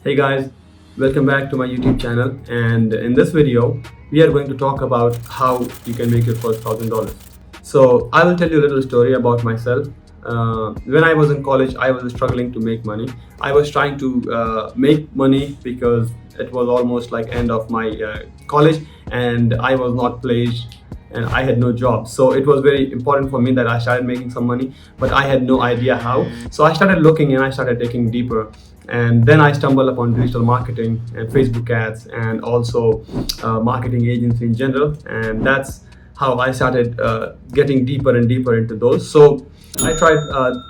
Hey guys, welcome back to my YouTube channel, and in this video we are going to talk about how you can make your first $1,000. So I will tell you a little story about myself. When I was in college, I was struggling to make money. I was trying to make money because it was almost like end of my college and I was not placed and I had no job. So it was very important for me that I started making some money, but I had no idea how. So I started looking and I started digging deeper. And then I stumbled upon digital marketing and Facebook ads and also marketing agency in general. And that's how I started getting deeper and deeper into those. So I tried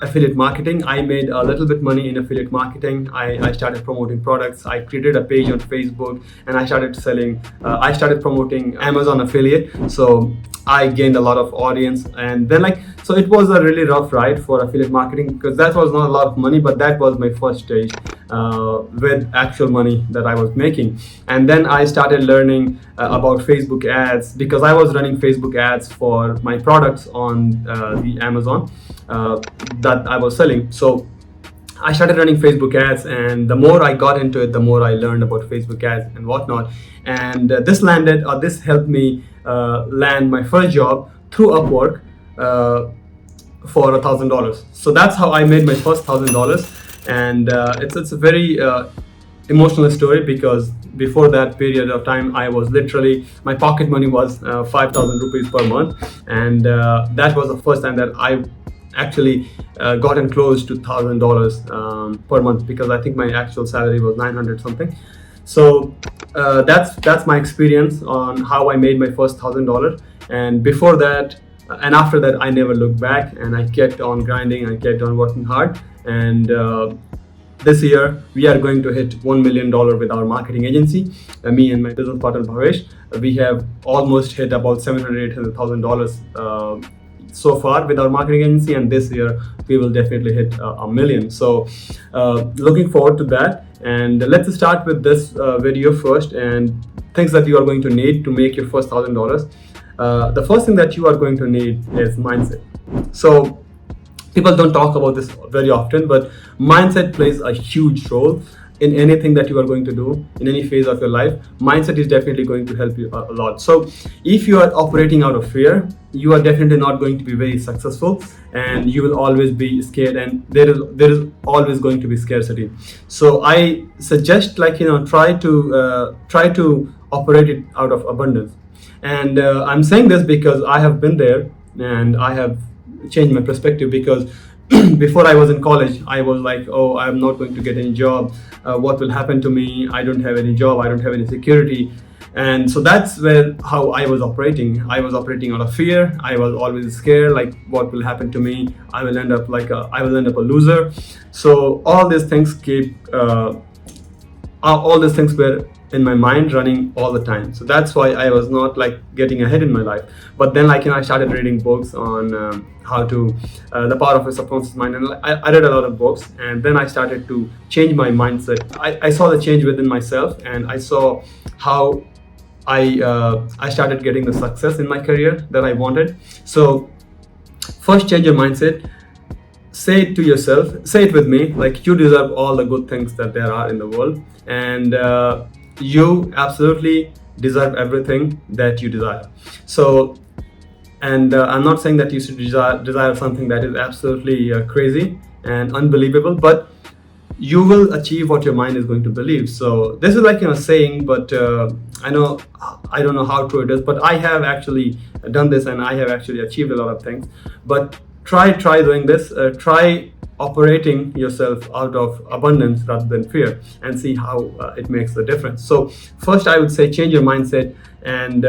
affiliate marketing. I made a little bit money in affiliate marketing. I started promoting products. I created a page on Facebook and I started selling. I started promoting Amazon affiliate. So I gained a lot of audience, and then so it was a really rough ride for affiliate marketing because that was not a lot of money, but that was my first stage with actual money that I was making. And then I started learning about Facebook ads because I was running Facebook ads for my products on the Amazon that I was selling. So I started running Facebook ads, and the more I got into it, the more I learned about Facebook ads and whatnot. And this helped me land my first job through Upwork for $1,000. So that's how I made my first $1,000. And it's a very emotional story because before that period of time, I was literally, my pocket money was 5,000 rupees per month, and that was the first time that I actually gotten close to $1,000 per month, because I think my actual salary was 900 something. So that's my experience on how I made my first $1,000. And before that and after that, I never looked back, and I kept on grinding, I kept on working hard. And this year we are going to hit $1 million with our marketing agency. Me and my business partner Bhavesh, we have almost hit about $700,000 so far with our marketing agency, and this year we will definitely hit $1 million. So looking forward to that. And let's start with this video first, and things that you are going to need to make your first $1,000. The first thing that you are going to need is mindset. So people don't talk about this very often, but mindset plays a huge role in anything that you are going to do in any phase of your life. Mindset is definitely going to help you a lot. So if you are operating out of fear, you are definitely not going to be very successful, and you will always be scared, and there is always going to be scarcity. So I suggest try to operate it out of abundance. And I'm saying this because I have been there and I have changed my perspective, because before I was in college, I was like, oh, I'm not going to get any job. What will happen to me? I don't have any job. I don't have any security. And so that's how I was operating. I was operating out of fear. I was always scared, like what will happen to me? I will end up a loser. So all these things were in my mind running all the time. So that's why I was not getting ahead in my life. But then I started reading books on how to the power of a subconscious mind, and I read a lot of books, and then I started to change my mindset. I saw the change within myself, and I saw how I started getting the success in my career that I wanted. So first, change your mindset. Say it to yourself, say it with me, like you deserve all the good things that there are in the world, and you absolutely deserve everything that you desire. So, and I'm not saying that you should desire something that is absolutely crazy and unbelievable, but you will achieve what your mind is going to believe. So this is saying, but I don't know how true it is, but I have actually done this, and I have actually achieved a lot of things. But try doing this. Try operating yourself out of abundance rather than fear, and see how it makes the difference. So first, I would say change your mindset and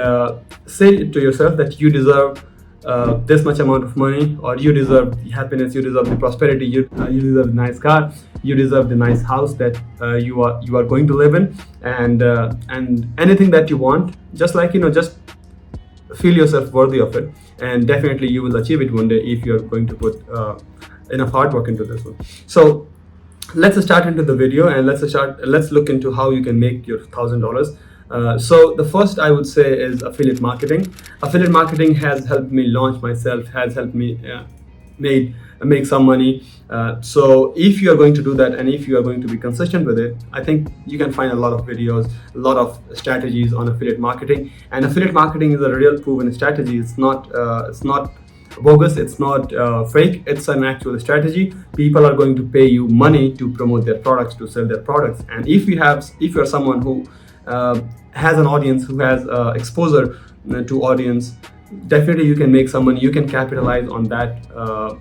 say to yourself that you deserve this much amount of money, or you deserve the happiness, you deserve the prosperity, you deserve the nice car, you deserve the nice house that you are going to live in, and anything that you want. Just just feel yourself worthy of it, and definitely you will achieve it one day if you're going to put enough hard work into this one. So let's start into the video, and let's look into how you can make your $1,000. So the first I would say is affiliate marketing. Affiliate marketing has helped me launch myself, has helped me made make some money. So if you are going to do that, and if you are going to be consistent with it, I think you can find a lot of videos, a lot of strategies on affiliate marketing. And affiliate marketing is a real proven strategy. It's not bogus, it's not fake, it's an actual strategy. People are going to pay you money to promote their products, to sell their products. And if you're someone who has an audience, who has exposure to audience, definitely you can make some money. You can capitalize on that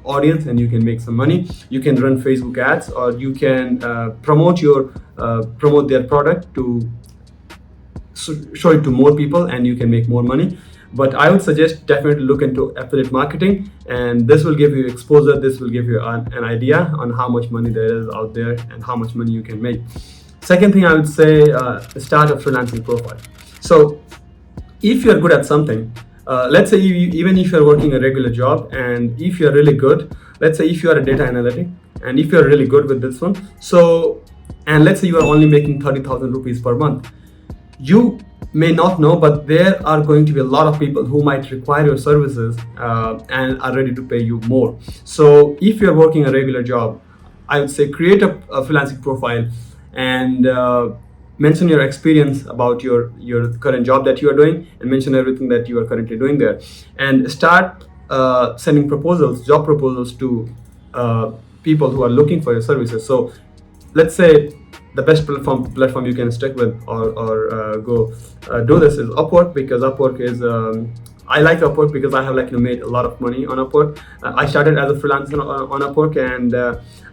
audience, and you can make some money. You can run Facebook ads, or you can promote their product to show it to more people, and you can make more money. But I would suggest definitely look into affiliate marketing, and this will give you exposure. This will give you an idea on how much money there is out there and how much money you can make. Second thing I would say, start a freelancing profile. So if you're good at something, let's say even if you're working a regular job, and if you're really good, let's say if you are a data analytic, and if you're really good with this one, and let's say you are only making 30,000 rupees per month, you may not know, but there are going to be a lot of people who might require your services and are ready to pay you more. So if you're working a regular job, I would say create a freelancing profile, and mention your experience about your current job that you are doing, and mention everything that you are currently doing there, and start sending job proposals to people who are looking for your services. So let's say the best platform you can stick with, or go do this, is Upwork, because Upwork is I like Upwork because I have made a lot of money on Upwork. I started as a freelancer on Upwork, and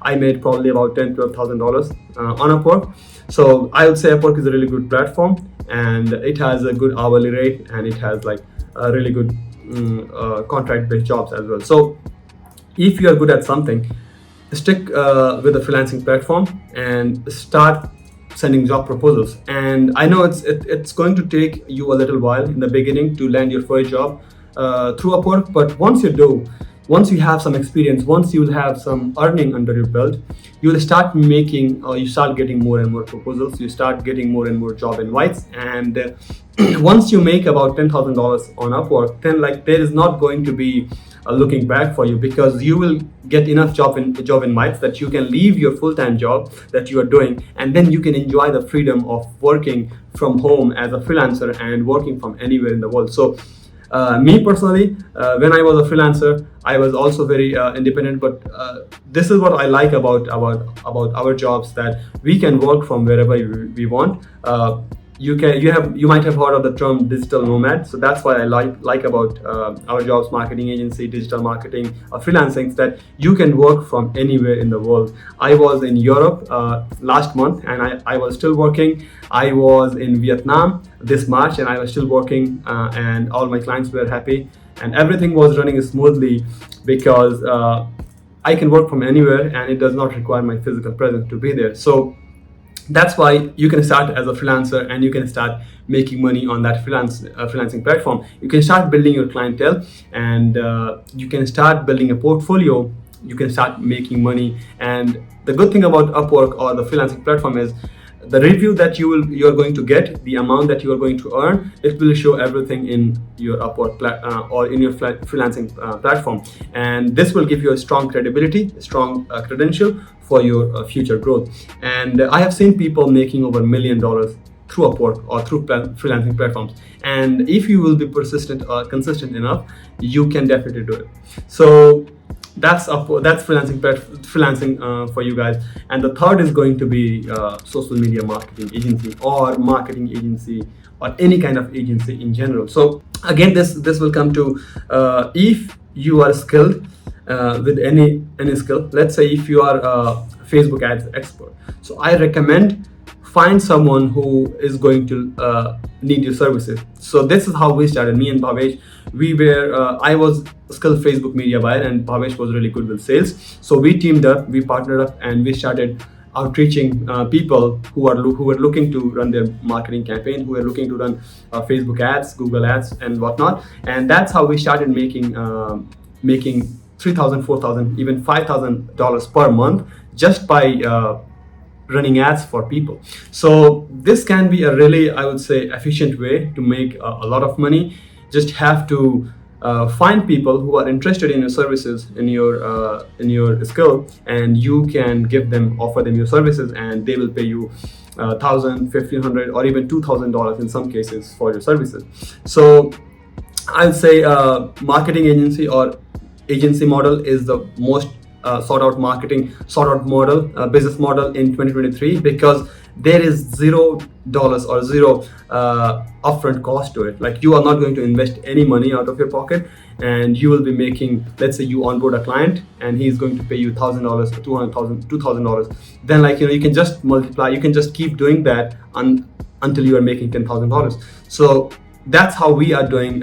I made probably about $10,000-12,000 on Upwork. So I would say Upwork is a really good platform, and it has a good hourly rate, and it has a really good contract-based jobs as well. So if you are good at something, stick with a freelancing platform and start sending job proposals. And I know it's going to take you a little while in the beginning to land your first job through Upwork, but once you have some experience, once you will have some earning under your belt, you will start you start getting more and more proposals, you start getting more and more job invites. And once you make about $10,000 on Upwork, then there is not going to be looking back for you, because you will get enough job invites that you can leave your full-time job that you are doing, and then you can enjoy the freedom of working from home as a freelancer and working from anywhere in the world. So me personally, when I was a freelancer, I was also very independent, but this is what I like about our jobs, that we can work from wherever we want. You might have heard of the term digital nomad. So that's why I like about our jobs marketing agency, digital marketing, freelancing, that you can work from anywhere in the world. I was in Europe last month, and I was still working. I was in Vietnam this March, and I was still working, and all my clients were happy, and everything was running smoothly, because I can work from anywhere, and it does not require my physical presence to be there. So that's why you can start as a freelancer, and you can start making money on that freelancing platform. You can start building your clientele, and you can start building a portfolio. You can start making money. And the good thing about Upwork or the freelancing platform is the review that you're going to get, the amount that you are going to earn, it will show everything in your Upwork or in your freelancing platform. And this will give you a strong credibility, a strong credential for your future growth. And I have seen people making over $1 million through Upwork or through freelancing platforms. And if you will be persistent or consistent enough, you can definitely do it. So that's freelancing for you guys. And the third is going to be social media marketing agency, or marketing agency, or any kind of agency in general. So again, this will come to if you are skilled with any skill. Let's say if you are a Facebook ads expert, so I recommend find someone who is going to need your services. So this is how we started. Me and Bhavesh, I was a skilled Facebook media buyer, and Bhavesh was really good with sales. So we teamed up, we partnered up, and we started outreaching people who were looking to run their marketing campaign, who were looking to run Facebook ads, Google ads, and whatnot. And that's how we started making $3,000, $4,000, even $5,000 per month just by running ads for people. So this can be a really, I would say, efficient way to make a lot of money. Just have to find people who are interested in your services, in your skill, and you can offer them your services, and they will pay you $1,000, $1,500, or even $2,000 in some cases for your services. So I'll say marketing agency or agency model is the most sought out business model in 2023, because there is $0 or zero upfront cost to it. Like, you are not going to invest any money out of your pocket, and you will be making, let's say you onboard a client and he's going to pay you $1,000, $200,000, then, like, you can just multiply, you can just keep doing that until you are making $10,000. So that's how we are doing.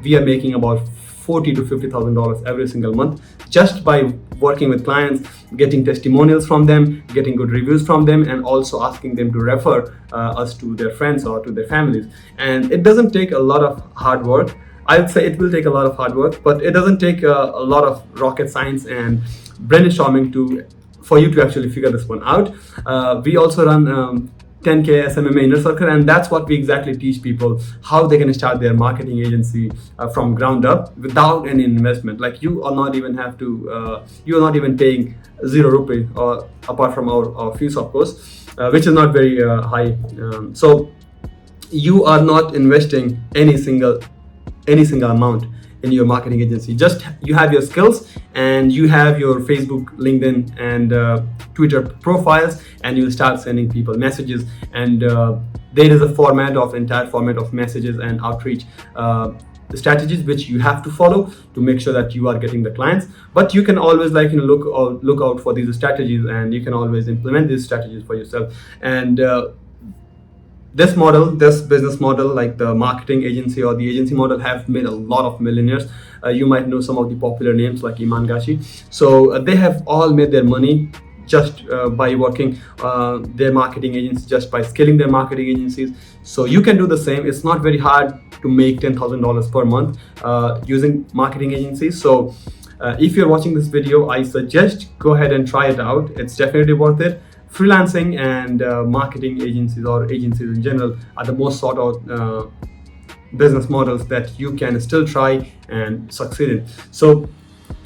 We are making about $40,000 to $50,000 every single month, just by working with clients, getting testimonials from them, getting good reviews from them, and also asking them to refer us to their friends or to their families. And it doesn't take a lot of hard work. I would say it will take a lot of hard work, but it doesn't take a lot of rocket science and brainstorming for you to actually figure this one out. We also run 10K SMMA inner circle, and that's what we exactly teach people, how they can start their marketing agency from ground up without any investment. Like, you are not even paying ₹0 or apart from our fees, of course, which is not very high. So you are not investing any single amount in your marketing agency. Just you have your skills, and you have your Facebook, LinkedIn, and Twitter profiles, and you start sending people messages. And there is entire format of messages and outreach strategies which you have to follow to make sure that you are getting the clients. But you can always, like, look out for these strategies, and you can always implement these strategies for yourself. And this business model, like the marketing agency or the agency model, have made a lot of millionaires. You might know some of the popular names like Iman Gashi. So they have all made their money just by working their marketing agencies, just by scaling their marketing agencies. So you can do the same. It's not very hard to make $10,000 per month using marketing agencies. So if you're watching this video, I suggest go ahead and try it out. It's definitely worth it. Freelancing and marketing agencies, or agencies in general, are the most sought out business models that you can still try and succeed in. So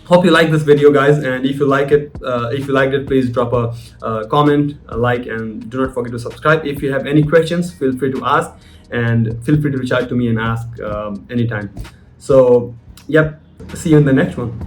hope you like this video, guys, and if you liked it, please drop a comment, a like, and do not forget to subscribe. If you have any questions, feel free to ask, and feel free to reach out to me and ask anytime. So yep, see you in the next one.